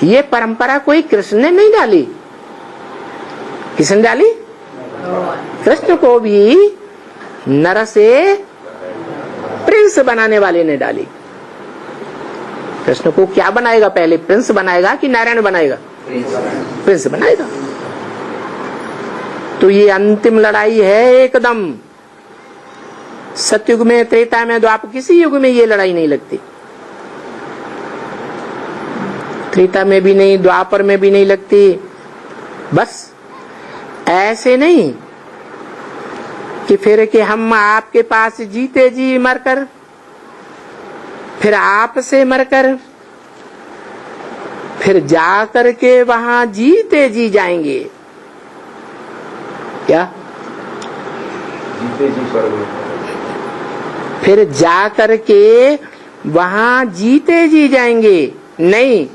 ये परंपरा कोई कृष्ण ने नहीं डाली। किसने डाली? कृष्ण को भी नर से प्रिंस बनाने वाले ने डाली। कृष्ण को क्या बनाएगा? पहले प्रिंस बनाएगा कि नारायण बनाएगा? प्रिंस बनाएगा। तो ये अंतिम लड़ाई है एकदम। सतयुग में, त्रेता में, द्वापर, किसी युग में ये लड़ाई नहीं लगती। त्रेता में भी नहीं, द्वापर में भी नहीं लगती। बस ऐसे नहीं कि फिर कि हम आपके पास जीते जी मरकर, फिर आपसे मरकर, फिर जाकर के वहां जीते जी जाएंगे। क्या? जीते जी स्वर्ग में, फिर जाकर के वहां जीते जी जाएंगे? नहीं,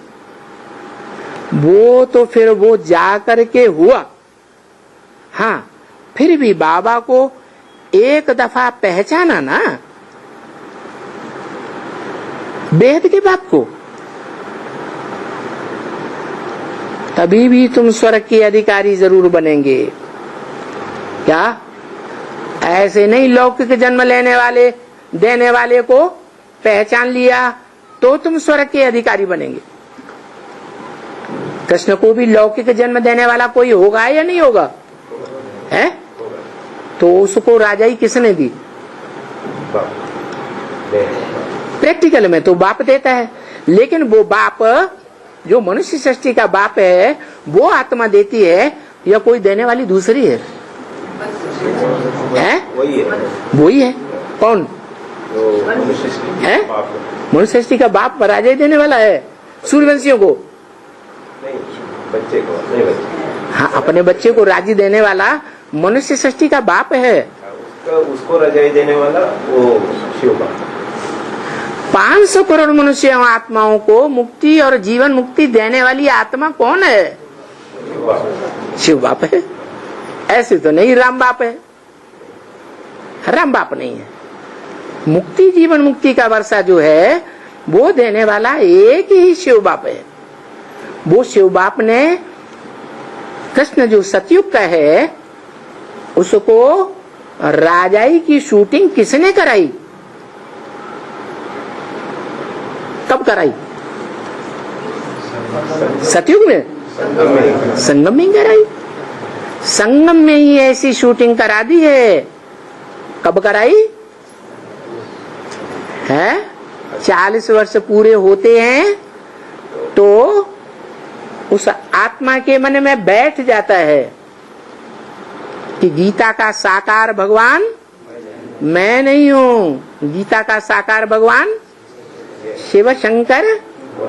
वो तो फिर वो जा करके हुआ। हाँ, फिर भी बाबा को एक दफा पहचाना ना, बेहद के बाप को, तभी भी तुम स्वर्ग के अधिकारी जरूर बनेंगे। क्या ऐसे नहीं लौकिक जन्म देने वाले को पहचान लिया तो तुम स्वर्ग के अधिकारी बनेंगे? कृष्ण को भी लौकिक जन्म देने वाला कोई होगा या नहीं होगा? है? तो उसको राजाई किसने दी? प्रैक्टिकल में तो बाप देता है, लेकिन वो बाप जो मनुष्य सृष्टि का बाप है वो आत्मा देती है या कोई देने वाली दूसरी है? वही है। कौन है? मनुष्य सृष्टि का बाप राजा देने वाला है सूर्यवंशियों को? बच्चे को नहीं, बच्चे। हाँ, अपने बच्चे को राजी देने वाला मनुष्य सृष्टि का बाप है। उसको रजाई देने वाला वो शिव बाप। 500 करोड़ मनुष्य आत्माओं को मुक्ति और जीवन मुक्ति देने वाली आत्मा कौन है? शिव बाप है। ऐसे तो नहीं राम बाप है, राम बाप नहीं है। मुक्ति जीवन मुक्ति का वर्षा जो है वो देने वाला एक ही शिव बाप है। वो शिव बाप ने कृष्ण जो सतयुग का है उसको राजाई की शूटिंग किसने कराई? कब कराई? सतयुग में, संगम में कराई। संगम में ही ऐसी शूटिंग करा दी है। कब कराई है? 40 वर्ष पूरे होते हैं तो उस आत्मा के मन में बैठ जाता है कि गीता का साकार भगवान मैं नहीं हूँ, गीता का साकार भगवान शिव शंकर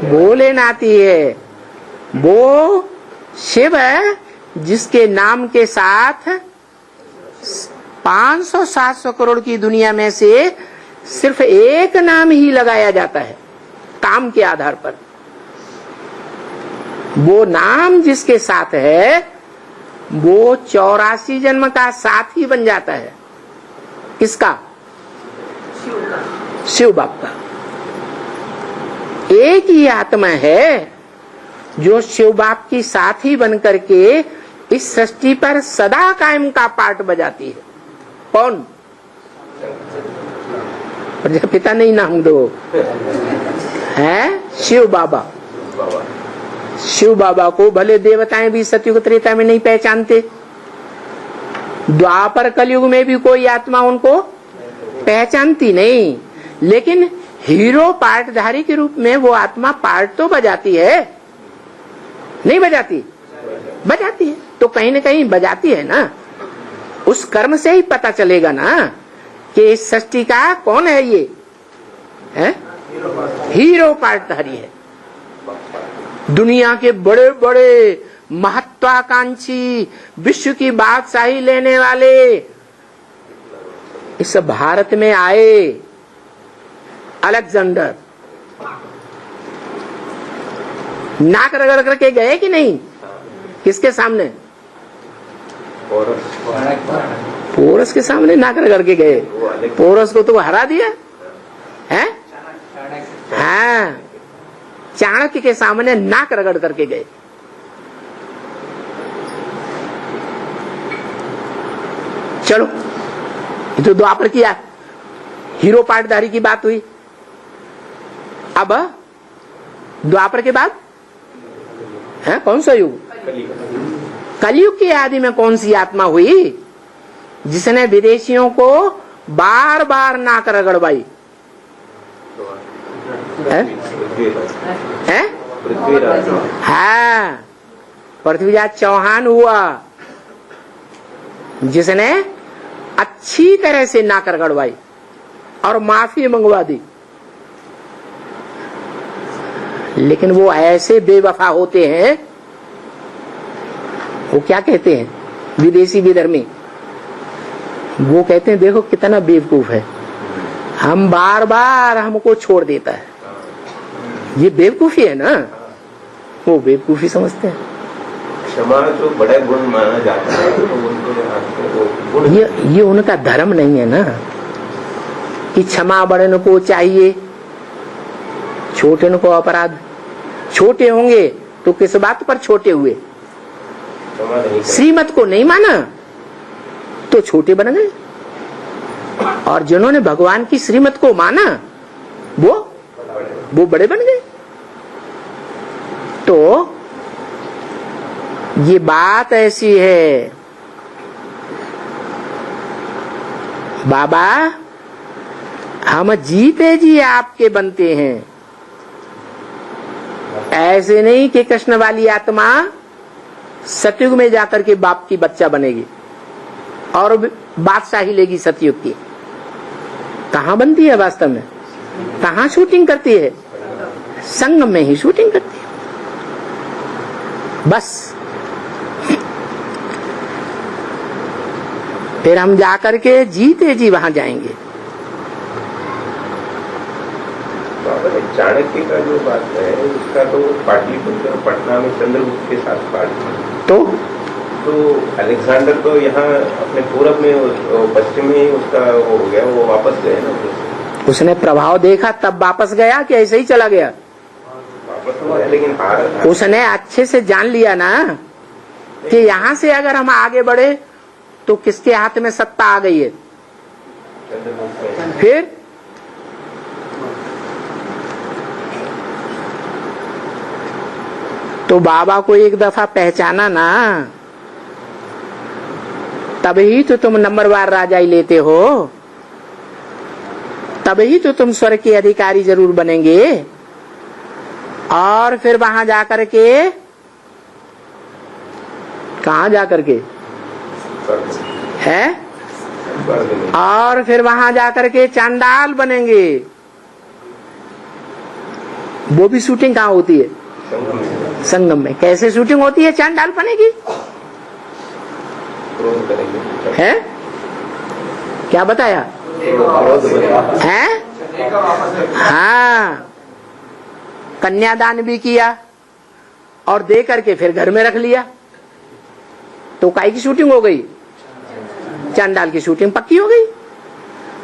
भोलेनाथ ही है। वो शिव जिसके नाम के साथ 500-700 करोड़ की दुनिया में से सिर्फ एक नाम ही लगाया जाता है काम के आधार पर। वो नाम जिसके साथ है वो 84 जन्म का साथी बन जाता है। किसका? शिव बाप का। एक ही आत्मा है जो शिव बाप की साथी बन करके इस सृष्टि पर सदा कायम का पाठ बजाती है। कौन? प्रजापिता नहीं नाम दो है, शिव बाबा। शिव बाबा को भले देवताएं भी सतयुग त्रेता में नहीं पहचानते, द्वापर कलयुग में भी कोई आत्मा उनको पहचानती नहीं, लेकिन हीरो पार्टधारी के रूप में वो आत्मा पार्ट तो बजाती है। नहीं बजाती? बजाती है। तो कहीं न कहीं बजाती है ना। उस कर्म से ही पता चलेगा ना कि इस सृष्टि का कौन है। ये है हीरो पार्टधारी है। दुनिया के बड़े बड़े महत्वाकांक्षी विश्व की बादशाही लेने वाले इस भारत में आए। अलेक्जेंडर नाक रगड़ करके गए कि नहीं? किसके सामने? पोरस के सामने नाक रगड़ के गए। पोरस को तो हरा दिया है। हाँ, चाणक्य के सामने नाक रगड़ करके गए। चलो, ये तो द्वापर किया, हीरो पार्टधारी की बात हुई। अब द्वापर के बाद है कौन सा युग? कलयुग के आदि में कौन सी आत्मा हुई जिसने विदेशियों को बार बार नाक रगड़वाई? है? हाँ, पृथ्वीराज चौहान हुआ जिसने अच्छी तरह से नाक रगड़वाई और माफी मंगवा दी। लेकिन वो ऐसे बेवफा होते हैं, वो क्या कहते हैं विदेशी विधर्मी? वो कहते हैं देखो कितना बेवकूफ है, हम बार बार हमको छोड़ देता है। ये बेवकूफी है ना। वो बेवकूफी समझते हैं। क्षमा जो बड़े गुण माना जाता है तो उनके वो गुण ये उनका धर्म नहीं है ना कि क्षमा बड़े को चाहिए, छोटे को अपराध। छोटे होंगे तो किस बात पर छोटे हुए? क्षमा नहीं श्रीमत को नहीं माना तो छोटे बन गए, और जिन्होंने भगवान की श्रीमत को माना वो बड़े बन गए। तो ये बात ऐसी है बाबा, हम जीते जी आपके बनते हैं। ऐसे नहीं कि कृष्ण वाली आत्मा सतयुग में जाकर के बाप की बच्चा बनेगी और बादशाही लेगी सतयुग की। कहाँ बनती है वास्तव में? कहाँ शूटिंग करती है? संगम में ही शूटिंग करती है बस। फिर हम जाकर के जीते जी वहां जाएंगे। चाणक्य का जो बात है उसका तो पाटलिपुत्र और पटना में चंद्रगुप्त के साथ पाठ तो अलेक्जेंडर तो यहाँ अपने पूरब में पश्चिम में उसका वो हो गया, वो वापस गए ना। उसने प्रभाव देखा तब वापस गया कि ऐसे ही चला गया? वापस तो गया, लेकिन हार उसने अच्छे से जान लिया ना कि यहाँ से अगर हम आगे बढ़े तो किसके हाथ में सत्ता आ गई है। फिर तो बाबा को एक दफा पहचाना ना, तभी तो तुम नंबरवार राजा ही लेते हो, तभी तो तुम स्वर्ग के अधिकारी जरूर बनेंगे। और फिर वहां जाकर के कहा जाकर के है, और फिर वहां जाकर के चांडाल बनेंगे। वो भी शूटिंग कहाँ होती है? संगम में। कैसे शूटिंग होती है चांडाल बनेगी? है क्या बताया है? हाँ, कन्यादान भी किया और दे करके फिर घर में रख लिया, तो काई की शूटिंग हो गई? चांडाल की शूटिंग पक्की हो गई।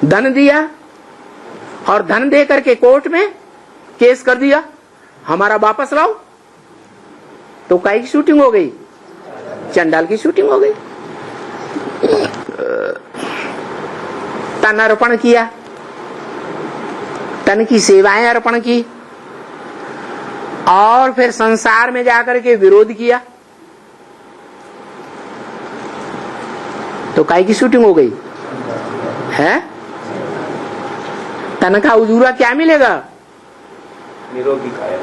धन दिया और धन दे करके कोर्ट में केस कर दिया, हमारा वापस लाओ, तो काई की शूटिंग हो गई? चांडाल की शूटिंग हो गई। तन अर्पण किया, तन की सेवाएं अर्पण की, और फिर संसार में जाकर के विरोध किया, तो काई की शूटिंग हो गई है? तन का उजूरा क्या मिलेगा? निरोगी काया।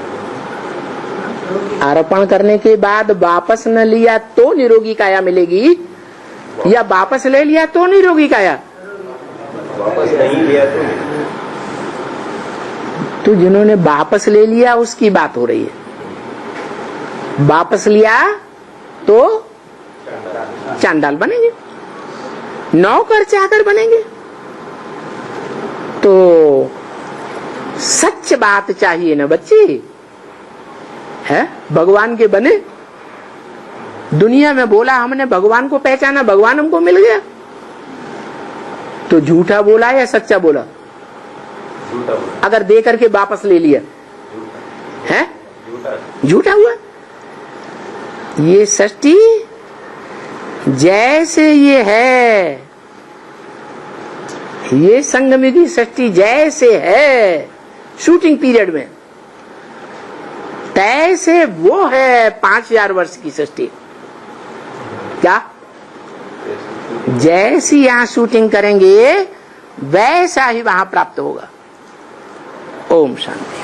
अर्पण करने के बाद वापस न लिया तो निरोगी काया मिलेगी, या वापस ले लिया तो निरोगी काया? वापस नहीं लिया तो जिन्होंने वापस ले लिया उसकी बात हो रही है। वापस लिया तो चांडाल बनेंगे, नौकर चाकर बनेंगे। तो सच बात चाहिए ना बच्ची, है? भगवान के बने। दुनिया में बोला हमने भगवान को पहचाना, भगवान हमको मिल गया, तो झूठा बोला या सच्चा बोला? अगर दे करके वापस ले लिया है, झूठा हुआ। ये सृष्टि जैसे ये है, ये संगम की सृष्टि जैसे है शूटिंग पीरियड में, तैसे वो है 5000 वर्ष की सृष्टि। क्या? जैसी यहां शूटिंग करेंगे वैसा ही वहां प्राप्त होगा। ओम शांति।